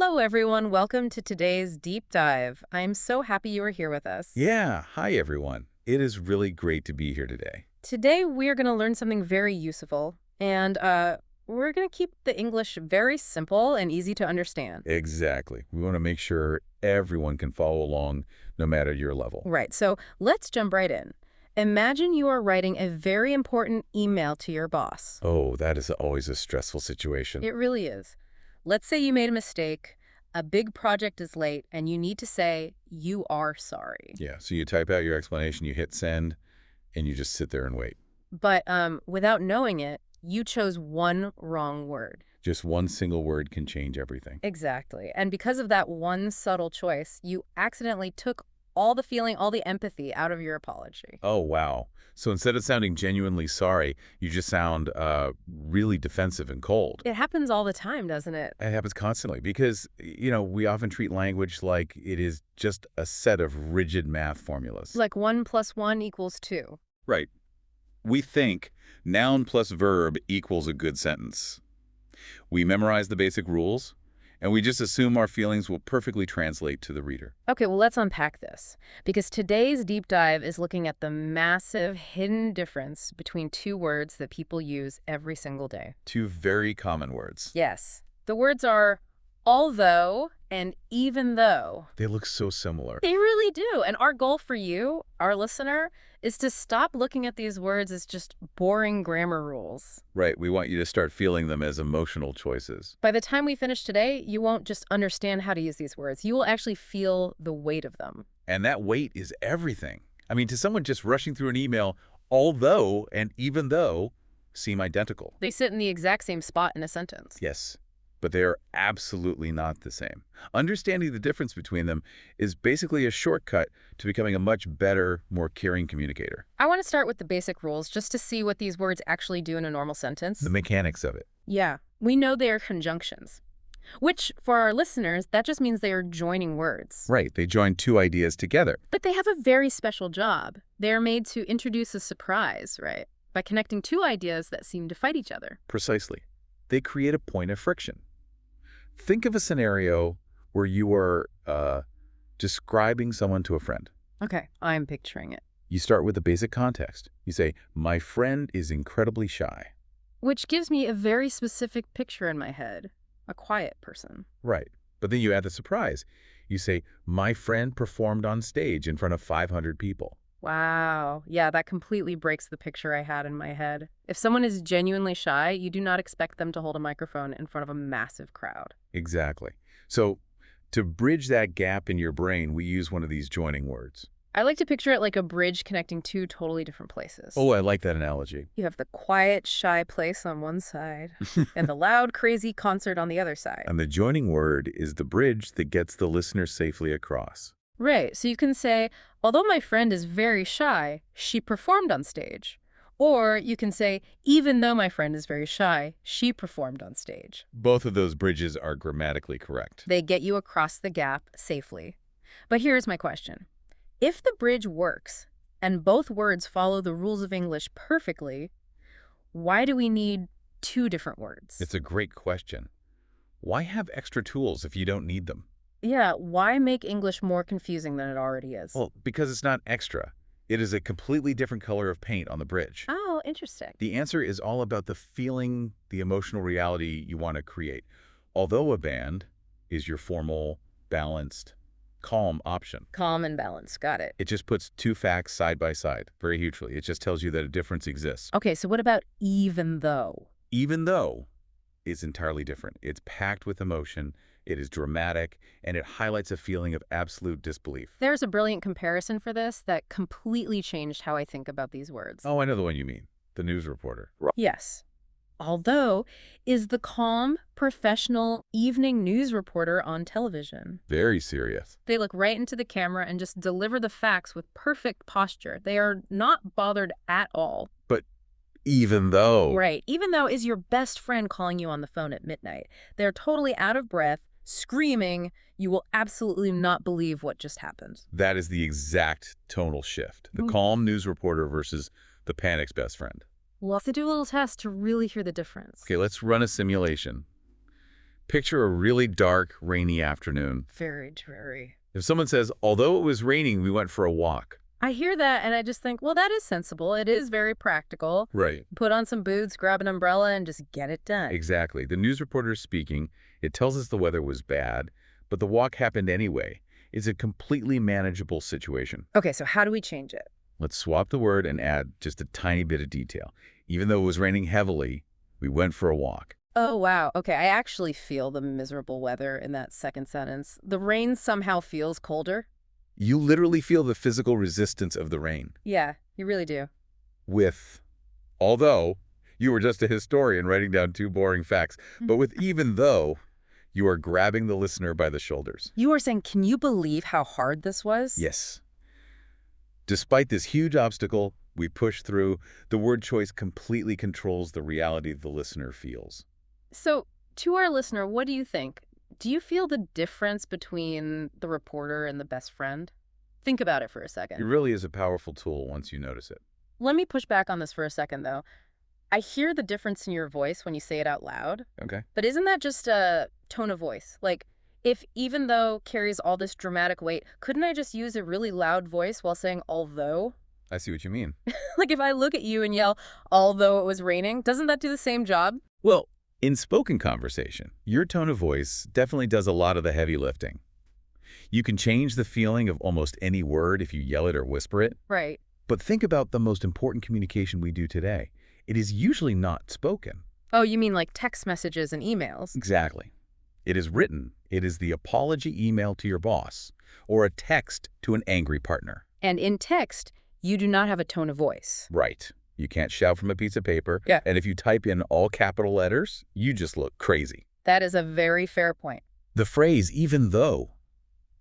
Hello, everyone. Welcome to today's deep dive. I'm so happy you are here with us. Yeah, hi everyone. It is really great to be here today. Today, we are going to learn something very useful, and we're going to keep the English very simple and easy to understand. Exactly. We want to make sure everyone can follow along no matter your level. Right, so let's jump right in. Imagine you are writing a very important email to your boss. Oh, that is always a stressful situation. It really is. Let's say you made a mistake, a big project is late, and you need to say, you are sorry. Yeah, so you type out your explanation, you hit send, and you just sit there and wait. But without knowing it, you chose one wrong word. Just one single word can change everything. Exactly. And because of that one subtle choice, you accidentally took all the feeling, all the empathy out of your apology. Oh, wow. So instead of sounding genuinely sorry, you just sound really defensive and cold. It happens all the time, doesn't it? It happens constantly because, we often treat language like it is just a set of rigid math formulas. Like 1 + 1 = 2. Right. We think noun plus verb equals a good sentence. We memorize the basic rules, and we just assume our feelings will perfectly translate to the reader. Okay, well, let's unpack this. Because today's deep dive is looking at the massive hidden difference between two words that people use every single day. Two very common words. Yes. The words are although and even though. They look so similar. They really do. And our goal for you, our listener, is to stop looking at these words as just boring grammar rules. Right, we want you to start feeling them as emotional choices. By the time we finish today, you won't just understand how to use these words. You will actually feel the weight of them. And that weight is everything. I mean, to someone just rushing through an email, although and even though seem identical. They sit in the exact same spot in a sentence. Yes, but they are absolutely not the same. Understanding the difference between them is basically a shortcut to becoming a much better, more caring communicator. I want to start with the basic rules just to see what these words actually do in a normal sentence. The mechanics of it. Yeah, we know they are conjunctions, which for our listeners, that just means they are joining words. Right, they join two ideas together. But they have a very special job. They are made to introduce a surprise, right? By connecting two ideas that seem to fight each other. Precisely. They create a point of friction. Think of a scenario where you are describing someone to a friend. Okay, I'm picturing it. You start with the basic context. You say, my friend is incredibly shy. Which gives me a very specific picture in my head. A quiet person. Right. But then you add the surprise. You say, my friend performed on stage in front of 500 people. Wow. Yeah, that completely breaks the picture I had in my head. If someone is genuinely shy, you do not expect them to hold a microphone in front of a massive crowd. Exactly. So to bridge that gap in your brain, we use one of these joining words. I like to picture it like a bridge connecting two totally different places. Oh, I like that analogy. You have the quiet, shy place on one side and the loud, crazy concert on the other side. And the joining word is the bridge that gets the listener safely across. Right, so you can say, although my friend is very shy, she performed on stage. Or you can say, even though my friend is very shy, she performed on stage. Both of those bridges are grammatically correct. They get you across the gap safely. But here's my question. If the bridge works, and both words follow the rules of English perfectly, why do we need two different words? It's a great question. Why have extra tools if you don't need them? Yeah, why make English more confusing than it already is? Well, because it's not extra. It is a completely different color of paint on the bridge. Oh, interesting. The answer is all about the feeling, the emotional reality you want to create. Although a band is your formal, balanced, calm option. Calm and balanced, got it. It just puts two facts side by side, very hugely. It just tells you that a difference exists. Okay, so what about even though? Even though it's entirely different. It's packed with emotion. It is dramatic, and it highlights a feeling of absolute disbelief. There's a brilliant comparison for this that completely changed how I think about these words. Oh, I know the one you mean. The news reporter. Yes. Although is the calm, professional evening news reporter on television. Very serious. They look right into the camera and just deliver the facts with perfect posture. They are not bothered at all. But even though. Right. Even though is your best friend calling you on the phone at midnight. They're totally out of breath, screaming, you will absolutely not believe what just happened. That is the exact tonal shift. The calm news reporter versus the panic's best friend. We'll have to do a little test to really hear the difference. Okay, let's run a simulation. Picture a really dark, rainy afternoon. Very dreary. If someone says, although it was raining, we went for a walk. I hear that and I just think, well, that is sensible. It is very practical. Right. Put on some boots, grab an umbrella, and just get it done. Exactly. The news reporter is speaking. It tells us the weather was bad, but the walk happened anyway. It's a completely manageable situation. Okay, so how do we change it? Let's swap the word and add just a tiny bit of detail. Even though it was raining heavily, we went for a walk. Oh, wow. Okay, I actually feel the miserable weather in that second sentence. The rain somehow feels colder. You literally feel the physical resistance of the rain. Yeah, you really do. Although, you were just a historian writing down 2 boring facts, but with even though, you are grabbing the listener by the shoulders. You are saying, can you believe how hard this was? Yes. Despite this huge obstacle we push through, the word choice completely controls the reality the listener feels. So, to our listener, what do you think? Do you feel the difference between the reporter and the best friend? Think about it for a It second. really is a powerful tool once you notice it. Let me push back on this for a second, though. I hear the difference in your voice when you say it out loud, Okay. but isn't that just a tone of voice? Like, if even though carries all this dramatic weight, couldn't I just use a really loud voice while saying although? I see what you mean. Like if I look at you and yell, although it was raining, doesn't that do the same job? Well, in spoken conversation, your tone of voice definitely does a lot of the heavy lifting. You can change the feeling of almost any word if you yell it or whisper it. Right. But think about the most important communication we do today. It is usually not spoken. Oh, you mean like text messages and emails? Exactly. It is written. It is the apology email to your boss or a text to an angry partner. And in text, you do not have a tone of voice. Right. You can't shout from a piece of paper. Yeah. And if you type in all capital letters, you just look crazy. That is a very fair point. The phrase, even though,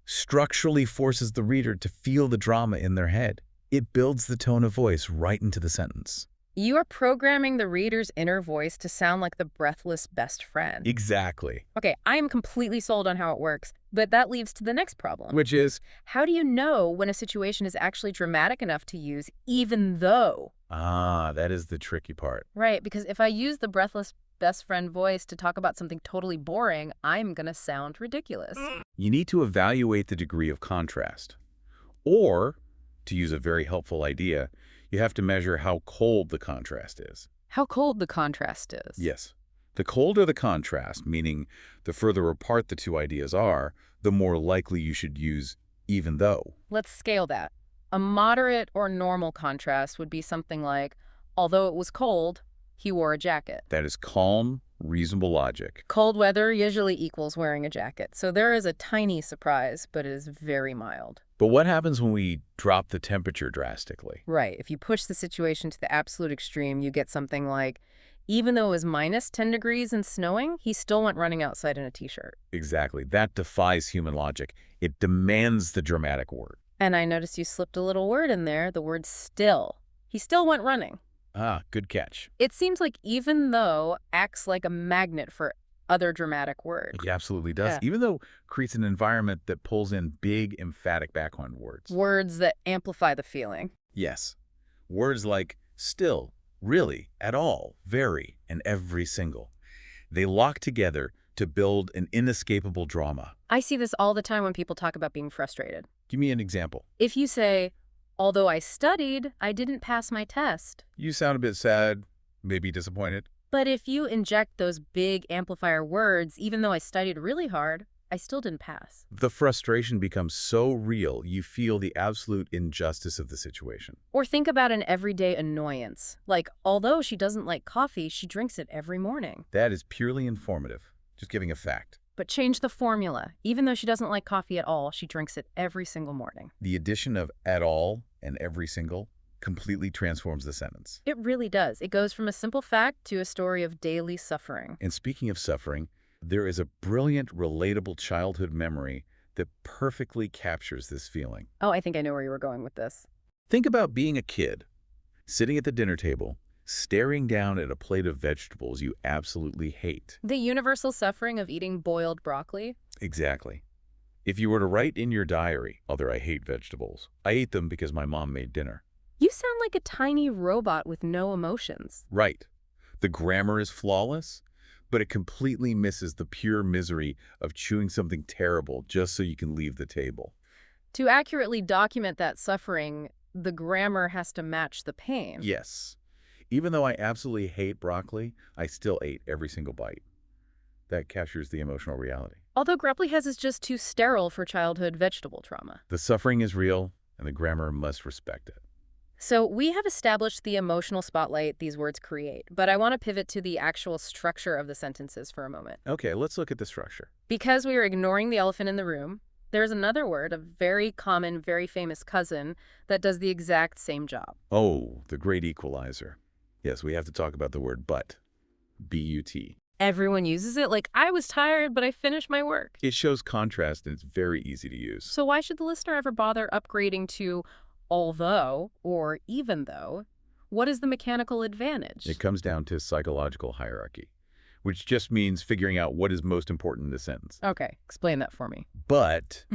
structurally forces the reader to feel the drama in their head. It builds the tone of voice right into the sentence. You are programming the reader's inner voice to sound like the breathless best friend. Exactly. Okay, I am completely sold on how it works, but that leads to the next problem. Which is, How do you know when a situation is actually dramatic enough to use even though? that is the tricky part. Right, because if I use the breathless best friend voice to talk about something totally boring, I'm gonna sound ridiculous. You need to evaluate the degree of contrast. Or, to use a very helpful idea, you have to measure how cold the contrast is. How cold the contrast is. Yes. The colder the contrast, meaning the further apart the two ideas are, the more likely you should use even though. Let's scale that. A moderate or normal contrast would be something like, although it was cold, he wore a jacket. That is calm, reasonable logic. Cold weather usually equals wearing a jacket, so there is a tiny surprise, but it is very mild. But what happens when we drop the temperature drastically? Right, if you push the situation to the absolute extreme, you get something like, even though it was minus 10 degrees and snowing, he still went running outside in a t-shirt. Exactly. That defies human logic. It demands the dramatic word. And I noticed you slipped a little word in there, the word still. He still went running. Ah, good catch. It seems like even though acts like a magnet for other dramatic words. It absolutely does. Yeah. Even though creates an environment that pulls in big, emphatic background words. Words that amplify the feeling. Yes. Words like still, really, at all, very, and every single. They lock together to build an inescapable drama. I see this all the time when people talk about being frustrated. Give me an example. If you say, although I studied, I didn't pass my test. You sound a bit sad, maybe disappointed. But if you inject those big amplifier words, even though I studied really hard, I still didn't pass. The frustration becomes so real, you feel the absolute injustice of the situation. Or think about an everyday annoyance. Like, although she doesn't like coffee, she drinks it every morning. That is purely informative, just giving a fact. But change the formula. Even though she doesn't like coffee at all, she drinks it every single morning. The addition of at all and every single completely transforms the sentence. It really does. It goes from a simple fact to a story of daily suffering. And speaking of suffering, there is a brilliant, relatable childhood memory that perfectly captures this feeling. Oh, I think I know where you were going with this. Think about being a kid, sitting at the dinner table, staring down at a plate of vegetables you absolutely hate. The universal suffering of eating boiled broccoli? Exactly. If you were to write in your diary, although I hate vegetables, I ate them because my mom made dinner. You sound like a tiny robot with no emotions. Right. The grammar is flawless, but it completely misses the pure misery of chewing something terrible just so you can leave the table. To accurately document that suffering, the grammar has to match the pain. Yes. Even though I absolutely hate broccoli, I still ate every single bite. That captures the emotional reality. Although Grapplihez is just too sterile for childhood vegetable trauma. The suffering is real, and the grammar must respect it. So we have established the emotional spotlight these words create, but I want to pivot to the actual structure of the sentences for a moment. Okay, let's look at the structure. Because we are ignoring the elephant in the room, there's another word, a very common, very famous cousin, that does the exact same job. Oh, the great equalizer. Yes, we have to talk about the word but. B-U-T. Everyone uses it like, I was tired, but I finished my work. It shows contrast and it's very easy to use. So why should the listener ever bother upgrading to although or even though? What is the mechanical advantage? It comes down to psychological hierarchy, which just means figuring out what is most important in the sentence. Okay, explain that for me. But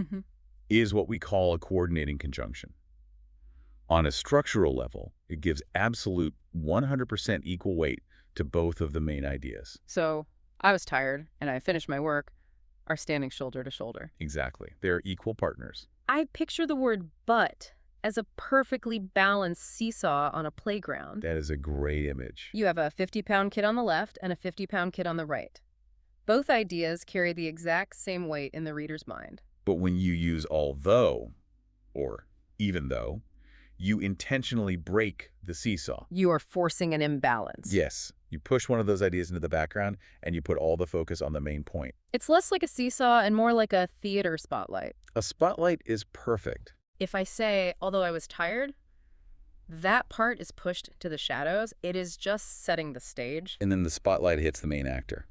is what we call a coordinating conjunction. On a structural level, it gives absolute 100% equal weight to both of the main ideas. So, I was tired and I finished my work are standing shoulder to shoulder. Exactly. They're equal partners. I picture the word but as a perfectly balanced seesaw on a playground. That is a great image. You have a 50-pound kid on the left and a 50-pound kid on the right. Both ideas carry the exact same weight in the reader's mind. But when you use although, or even though, you intentionally break the seesaw. You are forcing an imbalance. Yes. You push one of those ideas into the background and you put all the focus on the main point. It's less like a seesaw and more like a theater spotlight. A spotlight is perfect. If I say, although I was tired, that part is pushed to the shadows. It is just setting the stage. And then the spotlight hits the main actor.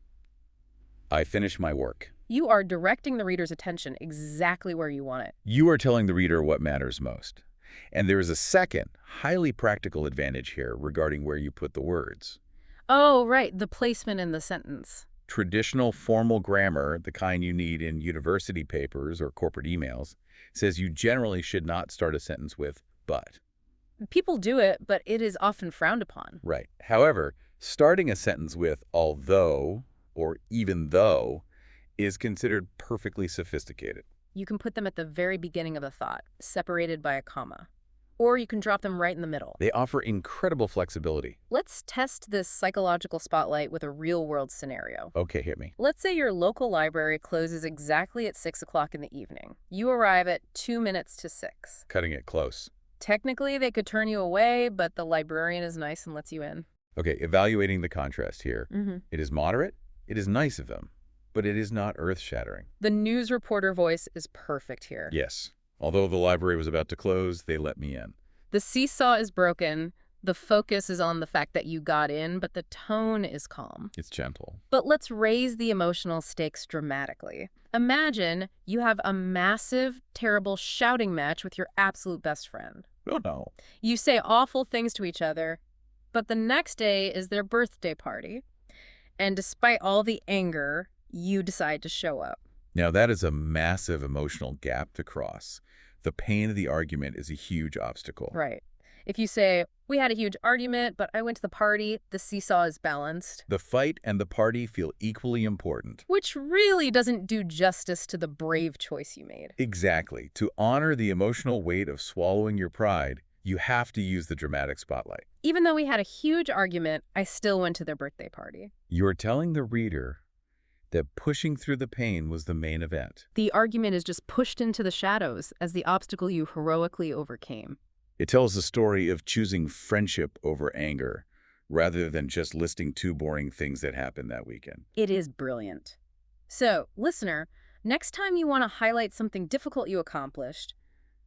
I finished my work. You are directing the reader's attention exactly where you want it. You are telling the reader what matters most. And there is a second, highly practical advantage here regarding where you put the words. Oh, right, the placement in the sentence. Traditional formal grammar, the kind you need in university papers or corporate emails, says you generally should not start a sentence with but. People do it, but it is often frowned upon. Right. However, starting a sentence with although or even though is considered perfectly sophisticated. You can put them at the very beginning of a thought, separated by a comma. Or you can drop them right in the middle. They offer incredible flexibility. Let's test this psychological spotlight with a real-world scenario. Okay, hit me. Let's say your local library closes exactly at 6 o'clock in the evening. You arrive at 2 minutes to 6. Cutting it close. Technically, they could turn you away, but the librarian is nice and lets you in. Okay, evaluating the contrast here. It is moderate. It is nice of them, but it is not earth-shattering. The news reporter voice is perfect here. Yes. Although the library was about to close, they let me in. The seesaw is broken. The focus is on the fact that you got in, but the tone is calm. It's gentle. But let's raise the emotional stakes dramatically. Imagine you have a massive, terrible shouting match with your absolute best friend. Oh, no. You say awful things to each other, but the next day is their birthday party. And despite all the anger, you decide to show up. Now, that is a massive emotional gap to cross. The pain of the argument is a huge obstacle. Right. If you say, we had a huge argument, but I went to the party, the seesaw is balanced. The fight and the party feel equally important. Which really doesn't do justice to the brave choice you made. Exactly. To honor the emotional weight of swallowing your pride, you have to use the dramatic spotlight. Even though we had a huge argument, I still went to their birthday party. You're telling the reader that pushing through the pain was the main event. The argument is just pushed into the shadows as the obstacle you heroically overcame. It tells the story of choosing friendship over anger, rather than just listing 2 boring things that happened that weekend. It is brilliant. So, listener, next time you want to highlight something difficult you accomplished,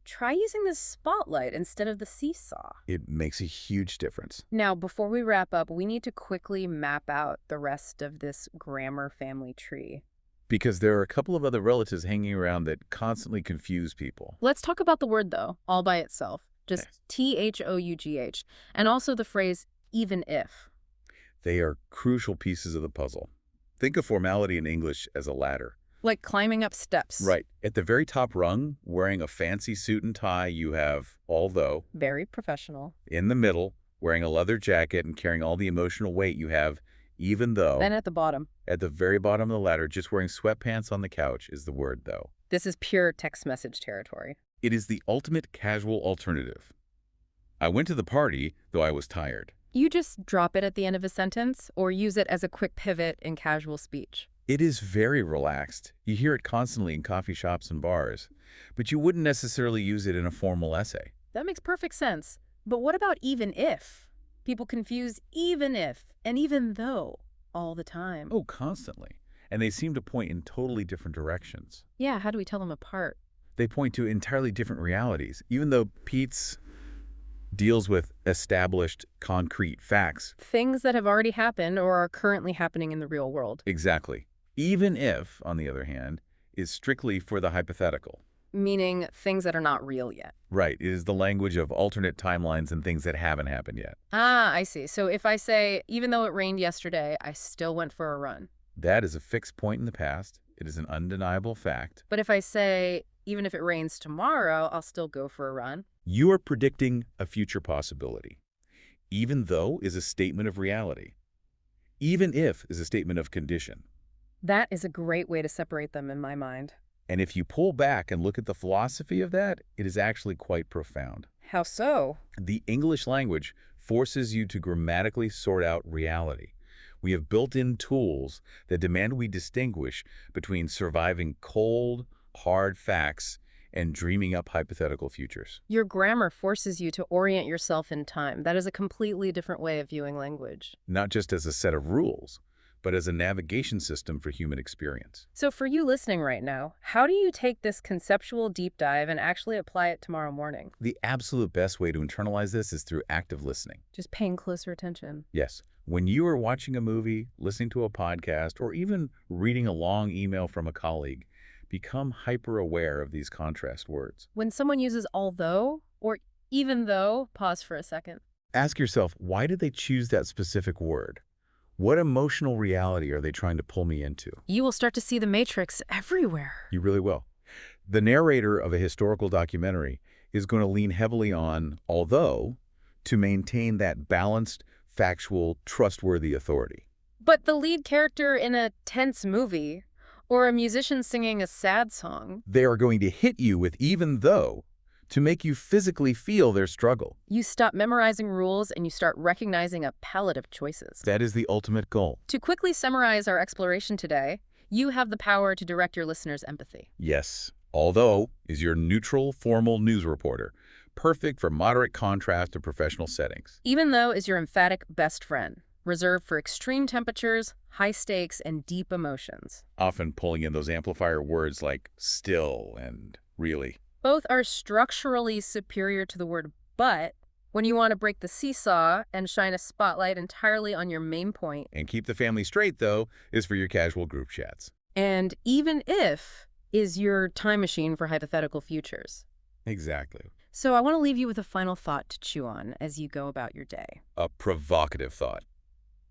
try using the spotlight instead of the seesaw. It makes a huge difference. Now, before we wrap up, we need to quickly map out the rest of this grammar family tree. Because there are a couple of other relatives hanging around that constantly confuse people. Let's talk about the word, though, all by itself. Just THOUGH. And also the phrase, even if. They are crucial pieces of the puzzle. Think of formality in English as a ladder. Like climbing up steps. Right. At the very top rung, wearing a fancy suit and tie, you have although. Very professional. In the middle, wearing a leather jacket and carrying all the emotional weight, you have Even though, Then at the bottom. at the very bottom of the ladder, just wearing sweatpants on the couch is the word though. This is pure text message territory. It is the ultimate casual alternative. I went to the party, though I was tired. You just drop it at the end of a sentence or use it as a quick pivot in casual speech. It is very relaxed. You hear it constantly in coffee shops and bars, but you wouldn't necessarily use it in a formal essay. That makes perfect sense. But what about even if? People confuse even if and even though all the time. Oh, constantly. And they seem to point in totally different directions. Yeah, how do we tell them apart? They point to entirely different realities. Even though Pete's deals with established, concrete facts. Things that have already happened or are currently happening in the real world. Exactly. Even if, on the other hand, is strictly for the hypothetical. Meaning things that are not real yet. Right. It is the language of alternate timelines and things that haven't happened yet. Ah, I see. So if I say, even though it rained yesterday, I still went for a run. That is a fixed point in the past. It is an undeniable fact. But if I say, even if it rains tomorrow, I'll still go for a run. You are predicting a future possibility. Even though is a statement of reality. Even if is a statement of condition. That is a great way to separate them in my mind. And if you pull back and look at the philosophy of that, it is actually quite profound. How so? The English language forces you to grammatically sort out reality. We have built-in tools that demand we distinguish between surviving cold, hard facts and dreaming up hypothetical futures. Your grammar forces you to orient yourself in time. That is a completely different way of viewing language. Not just as a set of rules, but as a navigation system for human experience. So for you listening right now, how do you take this conceptual deep dive and actually apply it tomorrow morning? The absolute best way to internalize this is through active listening. Just paying closer attention. Yes. When you are watching a movie, listening to a podcast, or even reading a long email from a colleague, become hyper-aware of these contrast words. When someone uses although or even though, pause for a second. Ask yourself, why did they choose that specific word? What emotional reality are they trying to pull me into? You will start to see the matrix everywhere. You really will. The narrator of a historical documentary is going to lean heavily on although to maintain that balanced, factual, trustworthy authority. But the lead character in a tense movie or a musician singing a sad song, They are going to hit you with even though to make you physically feel their struggle. you stop memorizing rules and you start recognizing a palette of choices. That is the ultimate goal. To quickly summarize our exploration today, you have the power to direct your listeners' empathy. Yes, although is your neutral, formal news reporter, perfect for moderate contrast to professional settings. Even though is your emphatic best friend, reserved for extreme temperatures, high stakes, and deep emotions. Often pulling in those amplifier words like still and really. Both are structurally superior to the word but when you want to break the seesaw and shine a spotlight entirely on your main point. And keep the family straight, though, is for your casual group chats. And even if is your time machine for hypothetical futures. Exactly. So I want to leave you with a final thought to chew on as you go about your day. A provocative thought.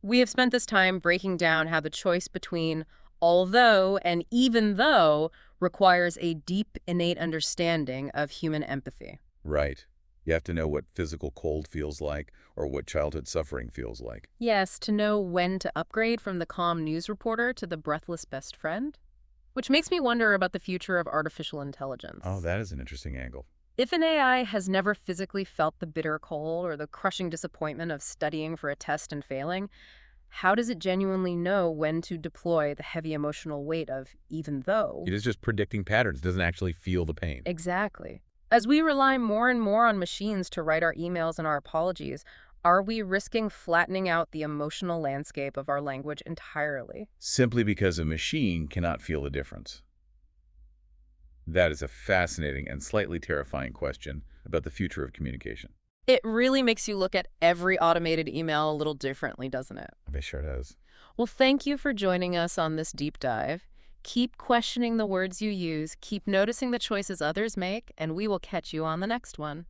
We have spent this time breaking down how the choice between although and even though requires a deep, innate understanding of human empathy. Right. You have to know what physical cold feels like or what childhood suffering feels like. Yes, to know when to upgrade from the calm news reporter to the breathless best friend. Which makes me wonder about the future of artificial intelligence. Oh, that is an interesting angle. If an AI has never physically felt the bitter cold or the crushing disappointment of studying for a test and failing, how does it genuinely know when to deploy the heavy emotional weight of even though? It is just predicting patterns. It doesn't actually feel the pain. Exactly. As we rely more and more on machines to write our emails and our apologies, are we risking flattening out the emotional landscape of our language entirely? Simply because a machine cannot feel the difference. That is a fascinating and slightly terrifying question about the future of communication. It really makes you look at every automated email a little differently, doesn't it? It sure does. Well, thank you for joining us on this deep dive. Keep questioning the words you use, keep noticing the choices others make, and we will catch you on the next one.